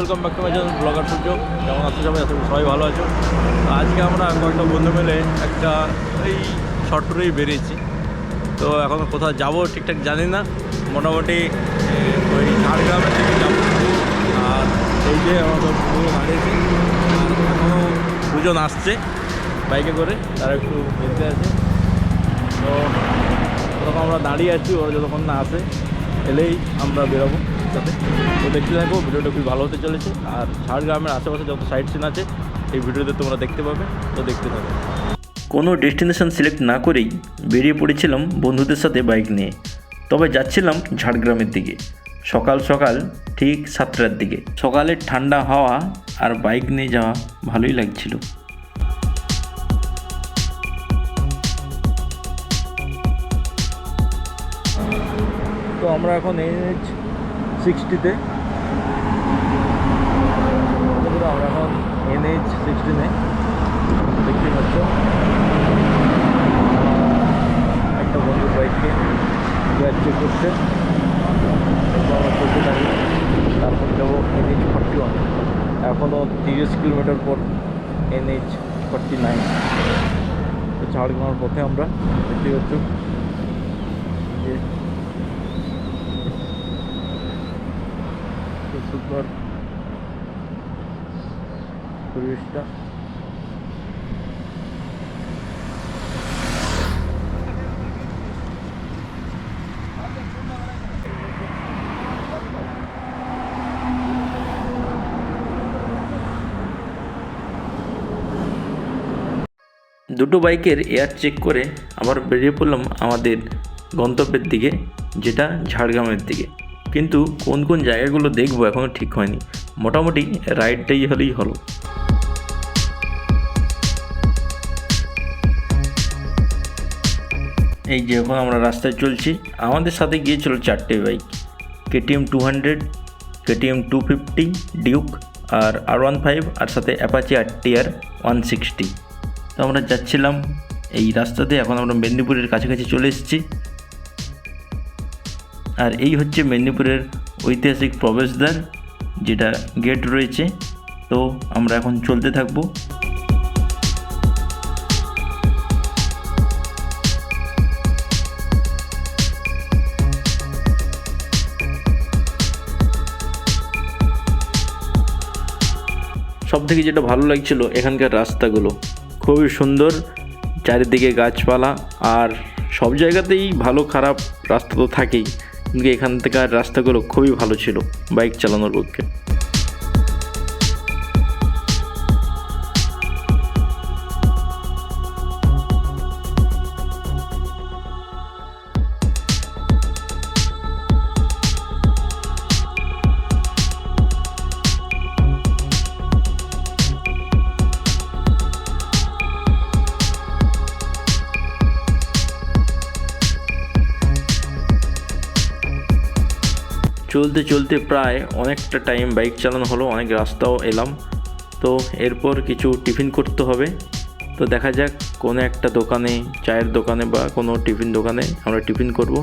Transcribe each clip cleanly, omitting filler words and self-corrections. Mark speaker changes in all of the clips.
Speaker 1: Welcome back to my channel blogger Surya. কেমন আছো সবাই? সবাই ভালো আছো। তো আজকে আমরা কয়েকটা বন্ধু মিলে একটা এই শর্ট ট্যুরেই বেরিয়েছি। তো এখন কোথাও যাবো ঠিকঠাক জানি না, মোটামুটি ওই ঝাড়গ্রামের দিকে যাবো। আর এই যে আমাদের পুরো দাঁড়িয়েছি, এখনও দুজন আসছে বাইকে করে, তারা একটু বেঁচে আছে। তো তখন আমরা দাঁড়িয়ে আছি, ওরা যতক্ষণ না আসে এলেই আমরা বেরোবো সাথে। তো দেখতে থাকবো, ভিডিওটা খুবই ভালো হতে চলেছে। আর ঝাড়গ্রামের আশেপাশে যত সাইট সিন আছে এই ভিডিওতে তোমরা দেখতে পাবে, তো দেখতে থাকো।
Speaker 2: কোনো ডেস্টিনেশন সিলেক্ট না করেই বেরিয়ে পড়েছিলাম বন্ধুদের সাথে বাইক নিয়ে। তবে যাচ্ছিলাম ঝাড়গ্রামের দিকে, সকাল সকাল ঠিক 7টার দিকে। সকালের ঠান্ডা হাওয়া আর বাইক নিয়ে যাওয়া ভালোই লাগছিল।
Speaker 1: তো আমরা এখন NH60-তে, আমরা এখন NH16-এ দেখতে পাচ্ছ। একটা বন্ধুর বাইককে গ্যাস চেক করছে, আমরা চলতে থাকবো। তারপর যাবো NH41, এখনও 30 কিলোমিটার পর NH49। তো ঝাড়গ্রামের পথে আমরা দেখতে পাচ্ছ যে সুন্দর পরিবেশটা।
Speaker 2: দুটো বাইকের এয়ার চেক করে আবার বেরিয়ে পড়লাম আমাদের গন্তব্যের দিকে, যেটা ঝাড়গ্রামের দিকে। কিন্তু কোন কোন জায়গাগুলো দেখবো এখনও ঠিক হয়নি, মোটামুটি রাইডটাই হলেই হলো। এই যে এখন আমরা রাস্তায় চলছি, আমাদের সাথে গিয়েছিল 4টে বাইক, KTM 200, KTM 250, ডিউক আর R15, আর সাথে অ্যাপাচি RTR 160। তো আমরা যাচ্ছিলাম এই রাস্তাতে। এখন আমরা মেদিনীপুরের কাছাকাছি চলে এসেছি, আর এই হচ্ছে মেদিনীপুরের ঐতিহাসিক প্রবেশদ্বার, যেটা গেট রয়েছে। তো আমরা এখন চলতে থাকবো। সবথেকে যেটা ভালো লাগছিল এখানকার রাস্তাগুলো, খুবই সুন্দর, চারিদিকে গাছপালা। আর সব জায়গাতেই ভালো খারাপ রাস্তা তো থাকেই, কিন্তু এখান থেকে রাস্তাগুলো খুবই ভালো ছিল বাইক চালানোর পক্ষে। চলতে চলতে প্রায় অনেকটা টাইম বাইক চালানো হলো, অনেক রাস্তাও এলাম। তো এরপর কিছু টিফিন করতে হবে। তো দেখা যাক কোনো একটা দোকানে, চায়ের দোকানে বা কোনো টিফিন দোকানে আমরা টিফিন করব।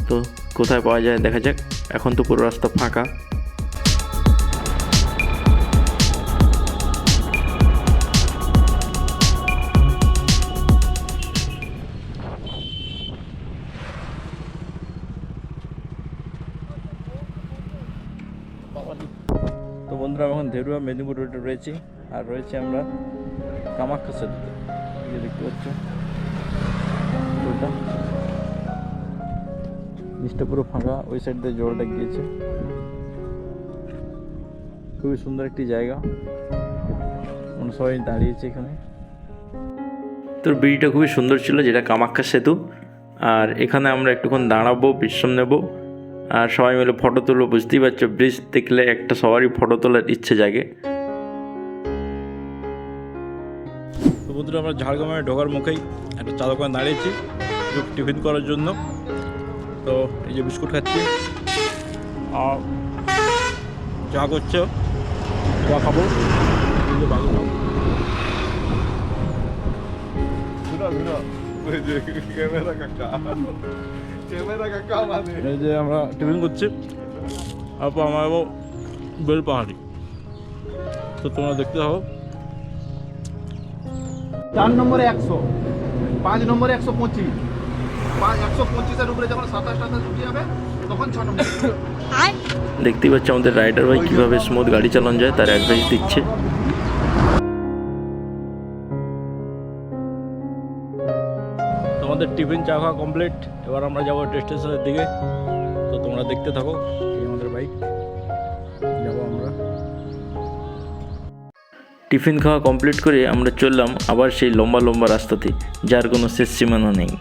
Speaker 2: তো কোথায় পাওয়া যায় দেখা যাক। এখন তো পুরো রাস্তা ফাঁকা।
Speaker 1: তো বন্ধুরা, এখন ধেরুয়া মেদিনীপুর রোডে রয়েছি, আর রয়েছে আমরা কামাখ্যা সেতুতে। এই দেখতে পাচ্ছ রোডটা, নিচটা পুরো ফাঁকা, ওই সাইড দিয়ে জলটা গিয়েছে। খুবই সুন্দর একটি জায়গা, আমরা সবাই দাঁড়িয়েছি এখানে।
Speaker 2: তোর ব্রিজটা খুবই সুন্দর ছিল, যেটা কামাখ্যা সেতু। আর এখানে আমরা একটুক্ষণ দাঁড়াবো, বিশ্রাম নেব, আর সবাই মিলে ফটো তুলবো। বুঝতেই পারছো, ব্রিজ দেখলে একটা সবারই ফটো তোলার ইচ্ছে জাগে।
Speaker 1: তো বন্ধুরা, আমরা ঝাড়গ্রামে ঢোকার মুখেই একটা চা দোকানে দাঁড়িয়েছি টিফিন করার জন্য। তো এই যে বিস্কুট খাচ্ছি, আর চা করছে, চা খাবো। এই যে আমরা টিফিন করছি, তারপর আমার বেলপাহাড়ি। তো তোমরা দেখতে থাকো।
Speaker 3: 4 নম্বরে 100, 5 নম্বরে 125, 125-এর উপরে যখন 27-28 উঠে যাবে তখন 6 নম্বর।
Speaker 2: দেখতেই পাচ্ছি আমাদের রাইডার ভাই কীভাবে স্মুথ গাড়ি চালানো যায় তার অ্যাডভাইস দিচ্ছে।
Speaker 1: তোমাদের টিফিন চা খাওয়া কমপ্লিট, এবার আমরা যাবো স্টেশনের দিকে। তো তোমরা দেখতে থাকো, এই আমাদের বাইক, যাবো আমরা।
Speaker 2: টিফিন খাওয়া কমপ্লিট করে আমরা চললাম আবার সেই লম্বা লম্বা রাস্তাতে, যার কোনো শেষ সীমানা নেই।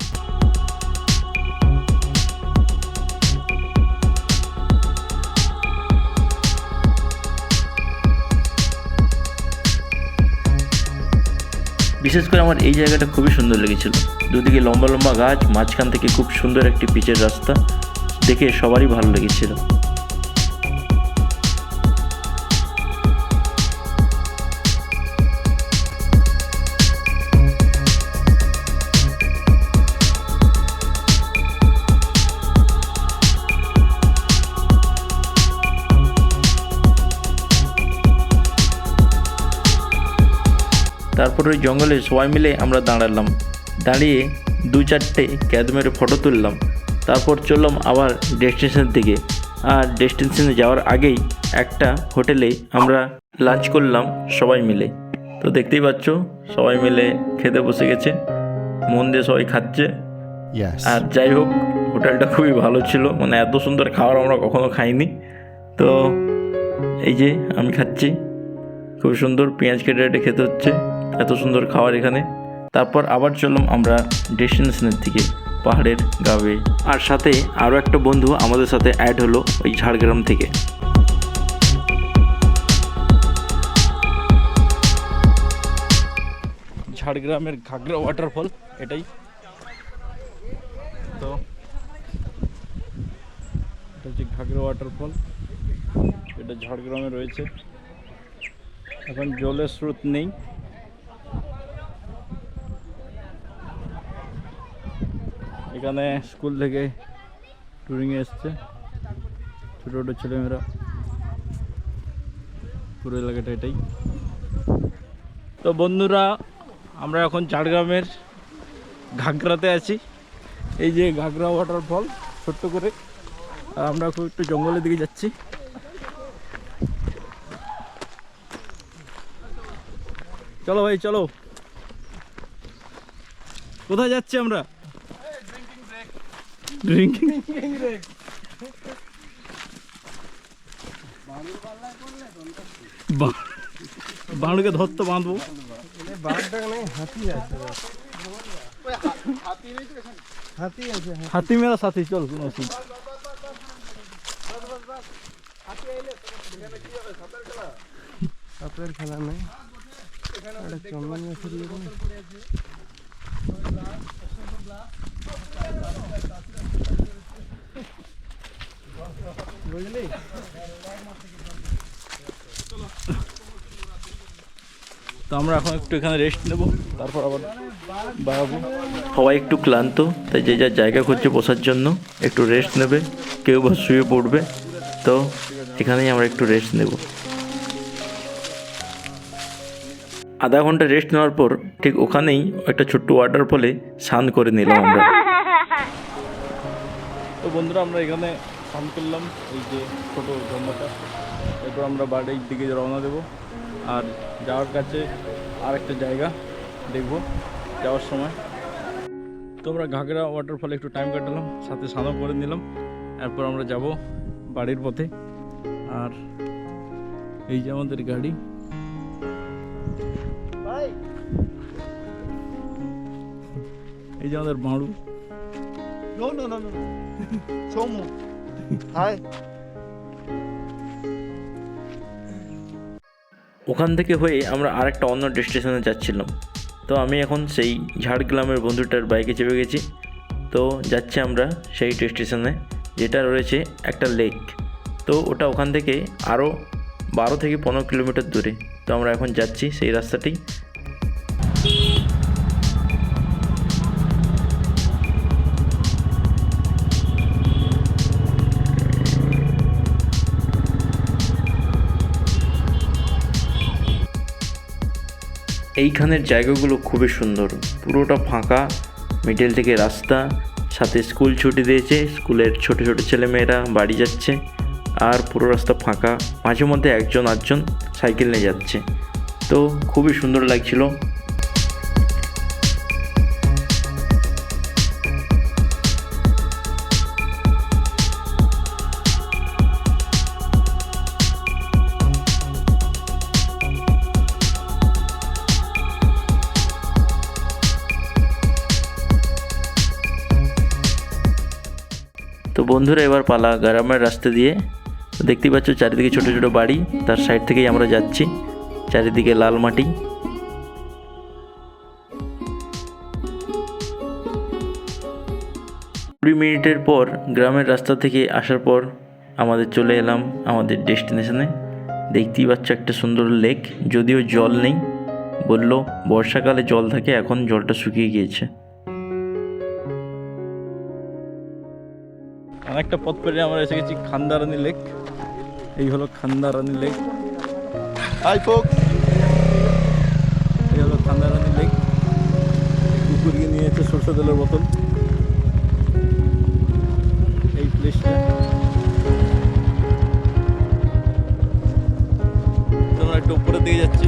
Speaker 2: বিশেষ করে আমার এই জায়গাটা খুবই সুন্দর লেগেছিল, দুদিকে লম্বা লম্বা গাছ, মাঝখান থেকে খুব সুন্দর একটি পিচের রাস্তা, দেখে সবারই ভালো লেগেছিল। তারপর ওই জঙ্গলে সবাই মিলে আমরা দাঁড়ালাম, দাঁড়িয়ে 2-4টে ক্যাদ মেরে ফটো তুললাম। তারপর চললাম আবার ডেস্টিনেশনের দিকে। আর ডেস্টিনেশনে যাওয়ার আগেই একটা হোটেলে আমরা লাঞ্চ করলাম সবাই মিলে। তো দেখতেই পাচ্ছ সবাই মিলে খেতে বসে গেছে, মন দিয়ে সবাই খাচ্ছে। আর যাই হোক, হোটেলটা খুবই ভালো ছিল, মানে এত সুন্দর খাবার আমরা কখনো খাইনি। তো এই যে আমি খাচ্ছি, খুব সুন্দর পেঁয়াজ কেটে কেটে খেতে হচ্ছে, এত সুন্দর খাবার এখানে। তারপর আবার চললাম আমরা ডেস্টিনেশনের দিকে, পাহাড়ের গাবে। আর সাথে আরও একটা বন্ধু আমাদের সাথে অ্যাড হলো ওই ঝাড়গ্রাম থেকে।
Speaker 1: ঝাড়গ্রামের ঘাগরা ওয়াটারফল এটাই। তো এটা হচ্ছে ঘাগরা ওয়াটারফল, এটা ঝাড়গ্রামে রয়েছে। এখন জলের স্রোত নেই, এখানে স্কুল থেকে ট্যুরিংয়ে এসছে ছোটো ছোটো ছেলেমেয়েরা। পুরো এলাকাটা এটাই। তো বন্ধুরা, আমরা এখন ঝাড়গ্রামের ঘাগরাতে আছি। এই যে ঘাগরা ওয়াটারফল ছোট্ট করে, আর আমরা খুব একটু জঙ্গলের দিকে যাচ্ছি। চলো ভাই চলো, কোথায় যাচ্ছি আমরা? Drinking break. বাঁড়কে ধরতে বাঁধবো। হাতি মেরা সাথী, চল কোনো অসুবিধা।
Speaker 3: সাপের খেলা নেই, চন্দন বুঝলি।
Speaker 1: তো আমরা এখন একটু এখানে রেস্ট নেব, তারপর আবার বাড়াবো।
Speaker 2: সবাই একটু ক্লান্ত, তাই যে যার জায়গা খুঁজছে বসার জন্য একটু রেস্ট নেবে, কেউ বা শুয়ে পড়বে। তো এখানেই আমরা একটু রেস্ট নেব। আধা ঘন্টা রেস্ট নেওয়ার পর ঠিক ওখানেই একটা ছোট্ট ওয়াটারফলে স্নান করে নিলাম আমরা।
Speaker 1: তো বন্ধুরা, আমরা এখানে স্নান করলাম, এই যে ছোটো ঝর্ণাটা। এরপর আমরা বাড়ির দিকে রওনা দেবো, আর যাওয়ার কাছে আর একটা জায়গা দেখবো যাওয়ার সময়। তো আমরা ঘাগরা ওয়াটারফলে একটু টাইম কাটালাম, সাথে স্নানও করে নিলাম। এরপর আমরা যাব বাড়ির পথে। আর এই যে আমাদের গাড়ি, এই যে আমাদের বাঁড়ু।
Speaker 2: ওখান থেকে হয়ে আমরা আরেকটা অন্য ডেস্টিনেশনে যাচ্ছিলাম। তো আমি এখন সেই ঝাড়গ্রামের বন্ধুটার বাইকে চেপে গেছি। তো যাচ্ছি আমরা সেই ডেস্টিনেশনে, যেটা রয়েছে একটা লেক। তো ওটা ওখান থেকে আরও 12 থেকে 15 কিলোমিটার দূরে। তো আমরা এখন যাচ্ছি সেই রাস্তাতেই। এইখানের জায়গাগুলো খুবই সুন্দর, পুরোটা ফাঁকা, মিডল থেকে রাস্তা, সাথে স্কুল ছুটি দিয়েছে, স্কুলের ছোট ছোট ছেলেমেয়েরা বাড়ি যাচ্ছে, আর পুরো রাস্তা ফাঁকা, মাঝে মধ্যে একজন আধজন সাইকেল নিয়ে যাচ্ছে। তো খুবই সুন্দর লাগছিল। তো বন্ধুরা, এবার পালা গ্রামের রাস্তা দিয়ে। দেখতেই পাচ্ছ চারিদিকে ছোট ছোট বাড়ি, তার সাইড থেকেই আমরা যাচ্ছি, চারিদিকে লাল মাটি। 20 মিনিটের পর গ্রামের রাস্তা থেকে আসার পর আমাদের চলে এলাম আমাদের ডেস্টিনেশনে। দেখতেই পাচ্ছ একটা সুন্দর লেক, যদিও জল নেই, বললো বর্ষাকালে জল থাকে, এখন জলটা শুকিয়ে গিয়েছে।
Speaker 1: অনেকটা পথ পেরিয়ে আমরা এসে গেছি খান্দারানী লেক। এই হলো খান্দারানী লেক।
Speaker 3: হাই ফোকস,
Speaker 1: এই হলো খান্দারানী লেক। কুকুর গিয়ে নিয়েছে সরষে তেলের বোতল। এই প্লেসটা আমরা একটু উপরের দিকে যাচ্ছি।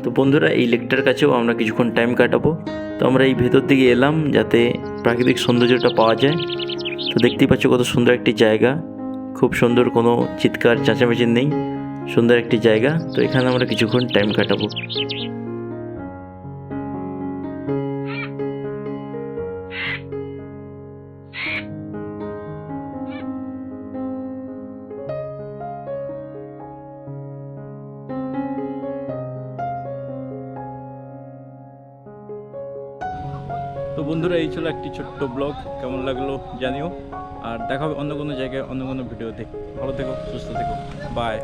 Speaker 2: তো বন্ধুরা, এই লেকটার কাছেও আমরা কিছুক্ষণ টাইম কাটাবো। তো আমরা এই ভেতর দিকে এলাম যাতে প্রাকৃতিক সৌন্দর্যটা পাওয়া যায়। তো দেখতেই পাচ্ছ কত সুন্দর একটি জায়গা, খুব সুন্দর, কোনো চিৎকার চেঁচামেচি নেই, সুন্দর একটি জায়গা। তো এখানে আমরা কিছুক্ষণ টাইম কাটাবো।
Speaker 1: তো বন্ধুরা, এই ছিল একটি ছোট্ট ব্লগ। কেমন লাগলো জানিও, আর দেখা হবে অন্য কোনো জায়গায় অন্য কোনো ভিডিওতে। ভালো থেকো, সুস্থ থেকো, বাই।